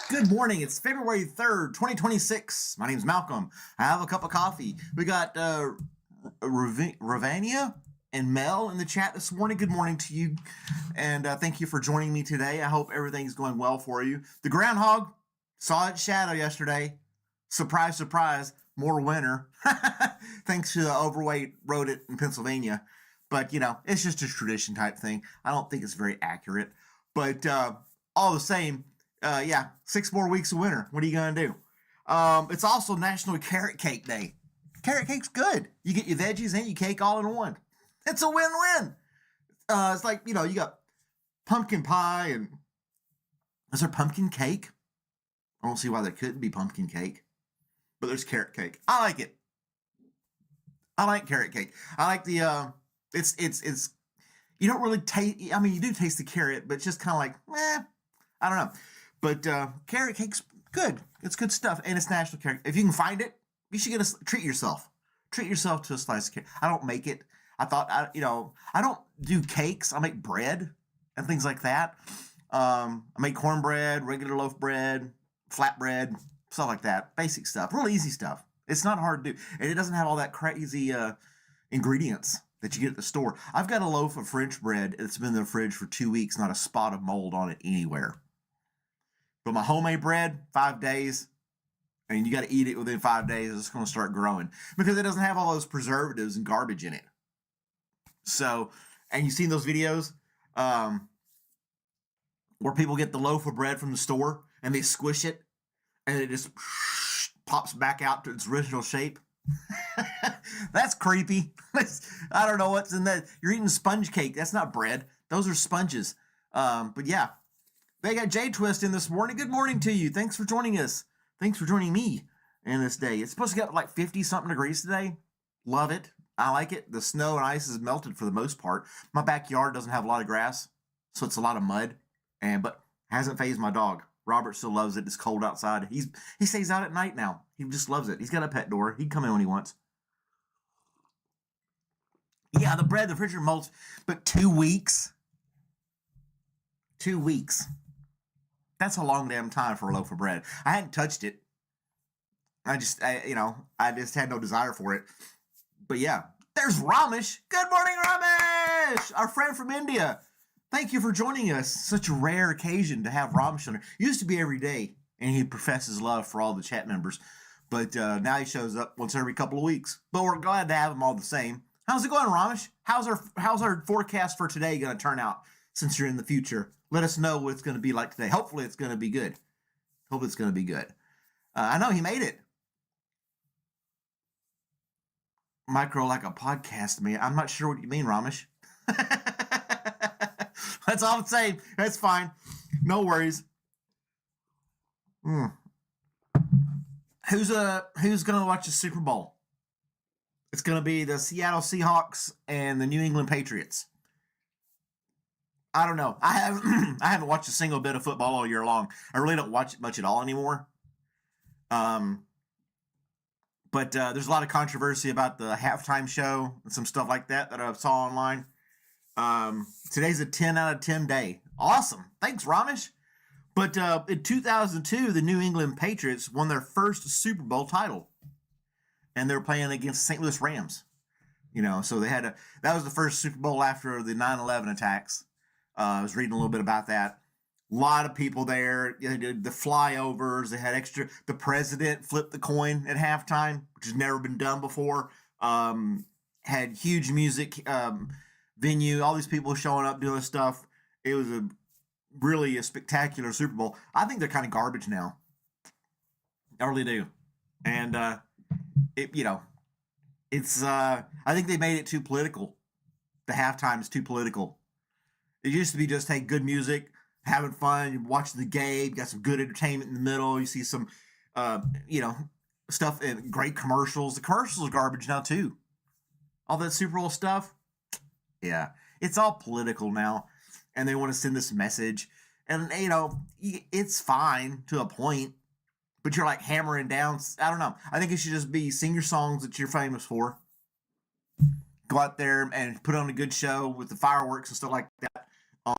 Good morning. It's February 3rd, 2026. My name's Malcolm. I have a cup of coffee. We got Ravania and Mel in the chat this morning. Good morning to you. And thank you for joining me today. I hope everything's going well for you. The groundhog saw its shadow yesterday. Surprise, surprise, more winter. Thanks to the overweight wrote it in Pennsylvania. But, you know, it's just a tradition type thing. I don't think it's very accurate. But all the same, yeah, 6 more weeks of winter. What are you going to do? It's also National Carrot Cake Day. Carrot cake's good. You get your veggies and your cake all in one. It's a win-win. It's like, you know, you got pumpkin pie and... Is there pumpkin cake? I don't see why there couldn't be pumpkin cake. But there's carrot cake. I like it. I like carrot cake. I like the... It's... You don't really taste... I mean, you do taste the carrot, but it's just kind of like, I don't know. But carrot cake's good. It's good stuff, and it's National Carrot. If you can find it, you should treat yourself. Treat yourself to a slice of carrot. I don't make it. I don't do cakes. I make bread and things like that. I make cornbread, regular loaf bread, flatbread, stuff like that. Basic stuff, real easy stuff. It's not hard to do, and it doesn't have all that crazy ingredients that you get at the store. I've got a loaf of French bread that's been in the fridge for 2 weeks, not a spot of mold on it anywhere. But my homemade bread, 5 days, and you got to eat it within 5 days. It's going to start growing because it doesn't have all those preservatives and garbage in it. So, and you've seen those videos where people get the loaf of bread from the store and they squish it and it just pops back out to its original shape. That's creepy. I don't know what's in that. You're eating sponge cake. That's not bread. Those are sponges. But yeah. They got J Twist in this morning. Good morning to you. Thanks for joining us. Thanks for joining me in this day. It's supposed to get like 50-something degrees today. Love it. I like it. The snow and ice is melted for the most part. My backyard doesn't have a lot of grass, so it's a lot of mud. But hasn't fazed my dog. Robert still loves it. It's cold outside. He stays out at night now. He just loves it. He's got a pet door. He can come in when he wants. Yeah, the bread, the refrigerator molds. But 2 weeks? 2 weeks. That's a long damn time for a loaf of bread. I hadn't touched it. I just had no desire for it. But yeah, there's Ramesh. Good morning, Ramesh! Our friend from India. Thank you for joining us. Such a rare occasion to have Ramesh on here. Used to be every day, and he professes love for all the chat members. But now he shows up once every couple of weeks. But we're glad to have him all the same. How's it going, Ramesh? How's our forecast for today going to turn out since you're in the future? Let us know what it's going to be like today. Hopefully it's going to be good. Hope it's going to be good. I know he made it. Micro like a podcast, man. I'm not sure what you mean, Ramesh. That's all I'm saying. That's fine. No worries. Who's going to watch the Super Bowl? It's going to be the Seattle Seahawks and the New England Patriots. I don't know. I haven't watched a single bit of football all year long. I really don't watch it much at all anymore. But there's a lot of controversy about the halftime show and some stuff like that I saw online. Today's a 10 out of 10 day. Awesome. Thanks, Ramesh. But in 2002, the New England Patriots won their first Super Bowl title. And they were playing against St. Louis Rams. You know, so that was the first Super Bowl after the 9/11 attacks. I was reading a little bit about that. A lot of people there. They did the flyovers. They had extra. The president flipped the coin at halftime, which has never been done before. Had huge music venue. All these people showing up doing stuff. It was really a spectacular Super Bowl. I think they're kind of garbage now. I really do. And it's. I think they made it too political. The halftime is too political. It used to be just, hey, good music, having fun, you watch the game, got some good entertainment in the middle, you see some, stuff, and great commercials. The commercials are garbage now, too. All that Super Bowl stuff, yeah, it's all political now, and they want to send this message, and, it's fine to a point, but you're, like, hammering down, I don't know. I think it should just be sing your songs that you're famous for, go go out there and put on a good show with the fireworks and stuff like that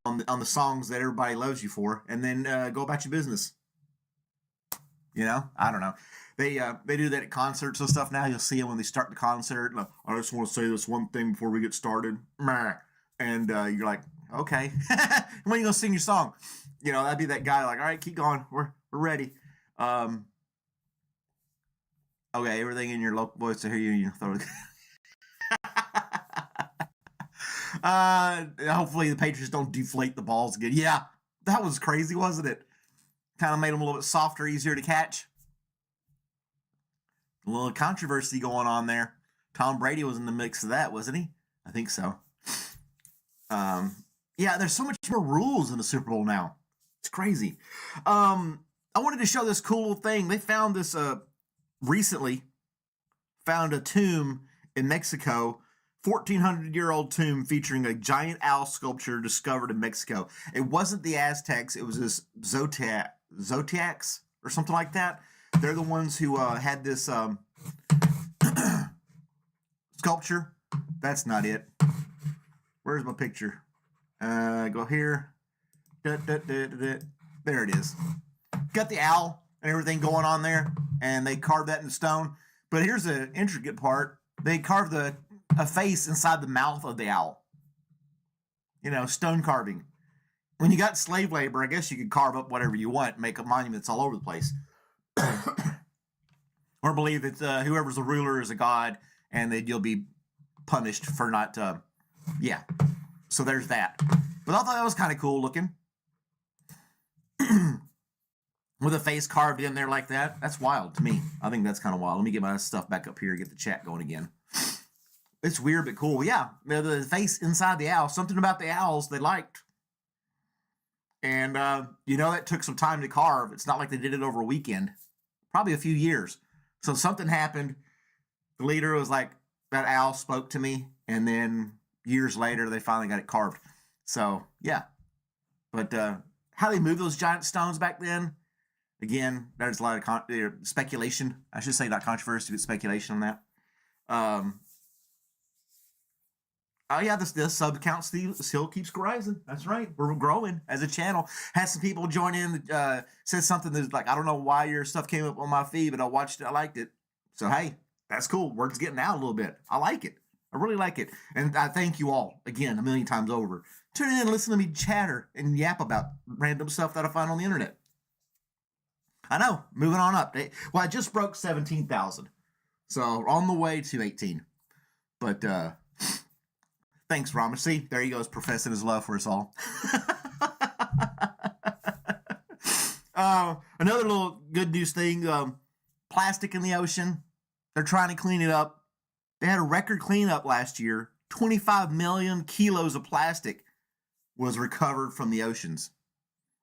on the songs that everybody loves you for, and then go about your business. I don't know. They do that at concerts and stuff now. You'll see them when they start the concert. Like, I just want to say this one thing before we get started. And you're like, okay. When are you going to sing your song? That'd be that guy like, all right, keep going. We're ready. Okay, everything in your local voice to hear you throw it. Hopefully the Patriots don't deflate the balls again. Yeah, that was crazy, wasn't it? Kind of made them a little bit softer, easier to catch. A little controversy going on there. Tom Brady was in the mix of that, wasn't he? I think so. Yeah, there's so much more rules in the Super Bowl now. It's crazy. I wanted to show this cool thing. They found this recently. Found a tomb in Mexico, 1,400-year-old tomb featuring a giant owl sculpture discovered in Mexico. It wasn't the Aztecs. It was this Zodiacs or something like that. They're the ones who had this sculpture. That's not it. Where's my picture? Go here. There it is. Got the owl and everything going on there, and they carved that in stone. But here's the intricate part. They carved a face inside the mouth of the owl. Stone carving. When you got slave labor, I guess you could carve up whatever you want, make up monuments all over the place. Or believe that whoever's the ruler is a god, and that you'll be punished for not, yeah. So there's that. But I thought that was kind of cool looking. With a face carved in there like that. That's wild to me. I think that's kind of wild. Let me get my stuff back up here, get the chat going again. It's weird but cool. Yeah, the face inside the owl. Something about the owls they liked. And, that took some time to carve. It's not like they did it over a weekend. Probably a few years. So something happened. The leader was like, that owl spoke to me. And then years later, they finally got it carved. So, yeah. But how they moved those giant stones back then, again, there's a lot of speculation. I should say not controversy, but speculation on that. Oh, yeah, the sub count still keeps rising. That's right. We're growing as a channel. Had some people join in, said something that's like, I don't know why your stuff came up on my feed, but I watched it. I liked it. So, hey, that's cool. Word's getting out a little bit. I like it. I really like it. And I thank you all, again, a million times over. Tune in and listen to me chatter and yap about random stuff that I find on the internet. I know. Moving on up. Well, I just broke 17,000. So, on the way to 18. But, thanks, Rama. See, there he goes, professing his love for us all. Another little good news thing, plastic in the ocean. They're trying to clean it up. They had a record cleanup last year. 25 million kilos of plastic was recovered from the oceans.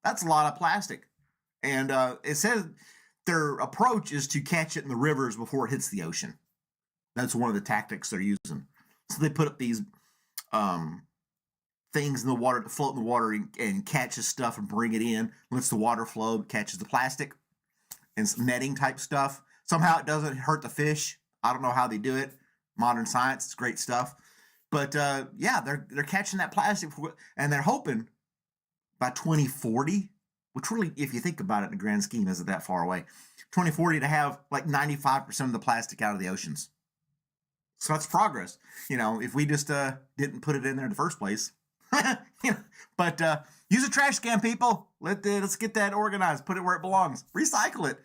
That's a lot of plastic. And it says their approach is to catch it in the rivers before it hits the ocean. That's one of the tactics they're using. So they put up these things in the water that float in the water and catches stuff and bring it in, lets the water flow, catches the plastic, and some netting type stuff. Somehow it doesn't hurt the fish. I don't know how they do it. Modern science, it's great stuff. But yeah, they're catching that plastic, and they're hoping by 2040, which really, if you think about it in the grand scheme, isn't that far away, 2040 to have like 95% of the plastic out of the oceans. So that's progress. If we just didn't put it in there in the first place. But use a trash can, people. Let's get that organized. Put it where it belongs. Recycle it.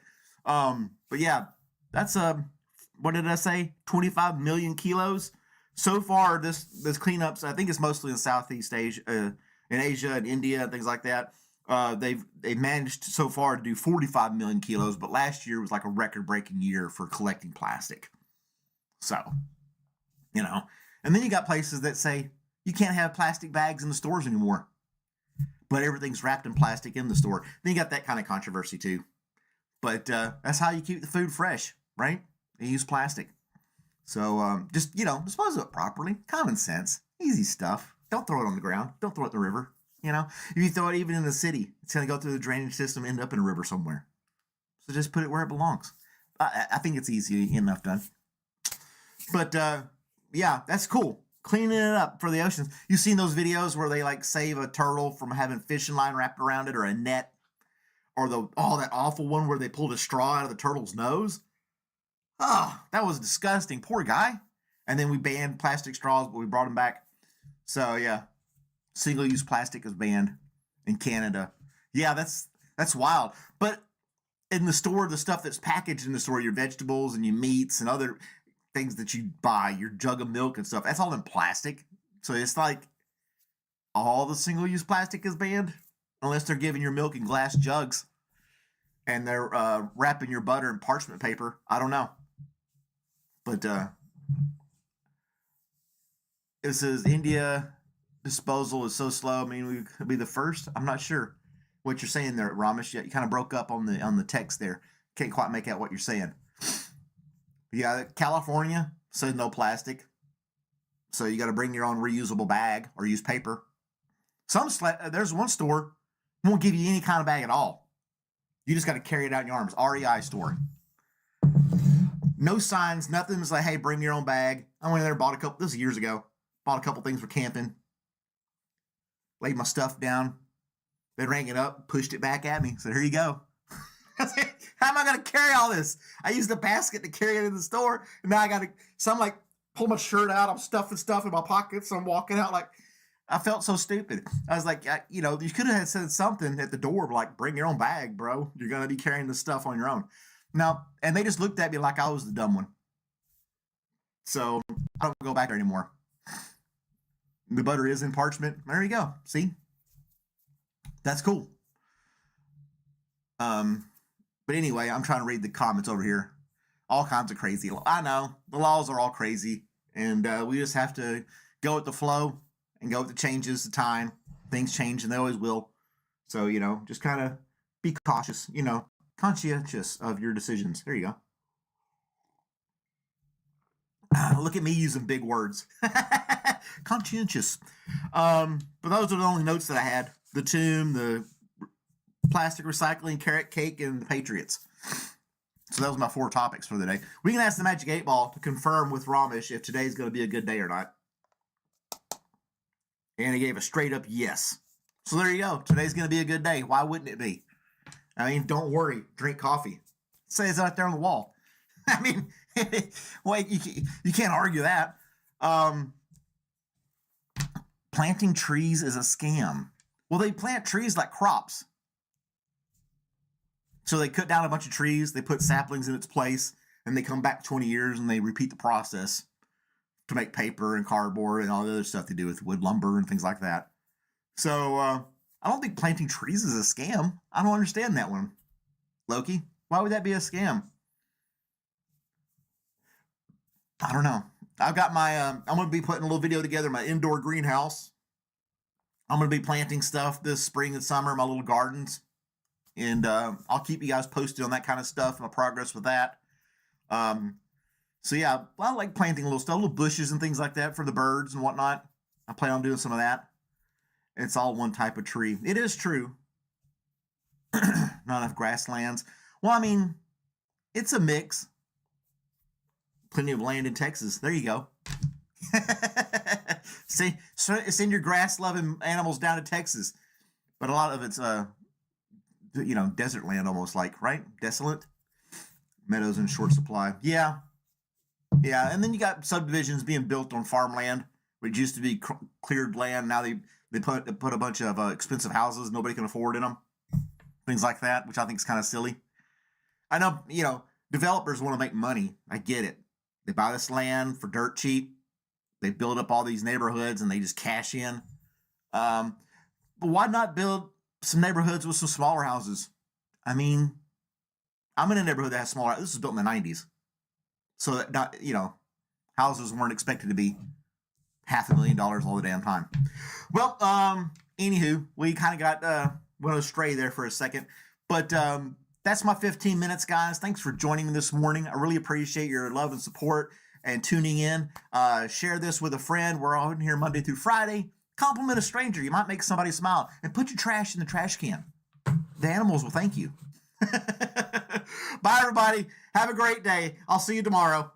But yeah, that's what did I say? 25 million kilos. So far, this cleanups, I think it's mostly in Southeast Asia, in Asia and India and things like that. They've managed so far to do 45 million kilos, but last year was like a record-breaking year for collecting plastic. So, and then you got places that say you can't have plastic bags in the stores anymore, but everything's wrapped in plastic in the store. Then you got that kind of controversy too. But that's how you keep the food fresh, right? You use plastic. So just, dispose of it properly. Common sense. Easy stuff. Don't throw it on the ground. Don't throw it in the river. If you throw it even in the city, it's going to go through the drainage system, end up in a river somewhere. So just put it where it belongs. I think it's easy enough done. But yeah, that's cool. cleaning it up for the oceans. You've seen those videos where they like save a turtle from having fishing line wrapped around it or a net, or that awful one where they pulled a straw out of the turtle's nose. Oh, that was disgusting. Poor guy. And then we banned plastic straws, but we brought them back. So yeah, single-use plastic is banned in Canada. Yeah, that's wild. But in the store, the stuff that's packaged in the store, your vegetables and your meats and other things that you buy, your jug of milk and stuff, that's all in plastic. So it's like all the single-use plastic is banned, unless they're giving your milk in glass jugs and they're wrapping your butter in parchment paper. I don't know. But it says India disposal is so slow. I mean, we could be the first. I'm not sure what you're saying there, Ramesh. You kind of broke up on the text there. Can't quite make out what you're saying. Yeah, California says no plastic, so you got to bring your own reusable bag or use paper. There's one store won't give you any kind of bag at all. You just got to carry it out in your arms. REI store. No signs, nothing. It's like, hey, bring your own bag. I went in there, bought a couple. This was years ago. Bought a couple things for camping. Laid my stuff down. They rang it up, pushed it back at me. Said, here you go. I said, how am I going to carry all this? I used a basket to carry it in the store. And now I got to, so I'm like, pull my shirt out. I'm stuffing stuff in my pockets. I'm walking out like, I felt so stupid. I was like, you could have said something at the door, like, bring your own bag, bro. You're going to be carrying this stuff on your own. Now, and they just looked at me like I was the dumb one. So I don't go back there anymore. The butter is in parchment. There you go. See? That's cool. But anyway, I'm trying to read the comments over here. All kinds of crazy. I know. The laws are all crazy. And we just have to go with the flow and go with the changes, the time. Things change, and they always will. So, just kind of be cautious, conscientious of your decisions. There you go. Look at me using big words. Conscientious. But those are the only notes that I had. The tomb, the plastic recycling, carrot cake, and the Patriots. So that was my 4 topics for the day. We can ask the Magic 8 Ball to confirm with Ramesh if today's going to be a good day or not. And he gave a straight up yes. So there you go. Today's going to be a good day. Why wouldn't it be? I mean, don't worry. Drink coffee. It says out there on the wall. I mean, wait, you can't argue that. Planting trees is a scam. Well, they plant trees like crops. So they cut down a bunch of trees, they put saplings in its place, and they come back 20 years and they repeat the process to make paper and cardboard and all the other stuff they do with wood lumber and things like that. So I don't think planting trees is a scam. I don't understand that one. Loki, why would that be a scam? I don't know. I've got my, I'm going to be putting a little video together, my indoor greenhouse. I'm going to be planting stuff this spring and summer in my little gardens. And I'll keep you guys posted on that kind of stuff, my progress with that. So yeah, I like planting little stuff, little bushes and things like that for the birds and whatnot. I plan on doing some of that. It's all one type of tree. It is true. Not enough grasslands. Well, I mean, it's a mix. Plenty of land in Texas. There you go. See, send your grass-loving animals down to Texas. But a lot of it's, desert land almost like, right? Desolate. Meadows in short supply. Yeah. Yeah, and then you got subdivisions being built on farmland, which used to be cleared land. Now they put a bunch of expensive houses nobody can afford in them. Things like that, which I think is kind of silly. I know, developers want to make money. I get it. They buy this land for dirt cheap. They build up all these neighborhoods and they just cash in. But why not build some neighborhoods with some smaller houses? I mean, I'm in a neighborhood that has smaller. This was built in the 90s. So that not, houses weren't expected to be $500,000 all the damn time. Well, anywho, we kind of got went astray there for a second. But that's my 15 minutes, guys. Thanks for joining me this morning. I really appreciate your love and support and tuning in. Share this with a friend. We're all in here Monday through Friday. Compliment a stranger. You might make somebody smile. And put your trash in the trash can. The animals will thank you. Bye, everybody. Have a great day. I'll see you tomorrow.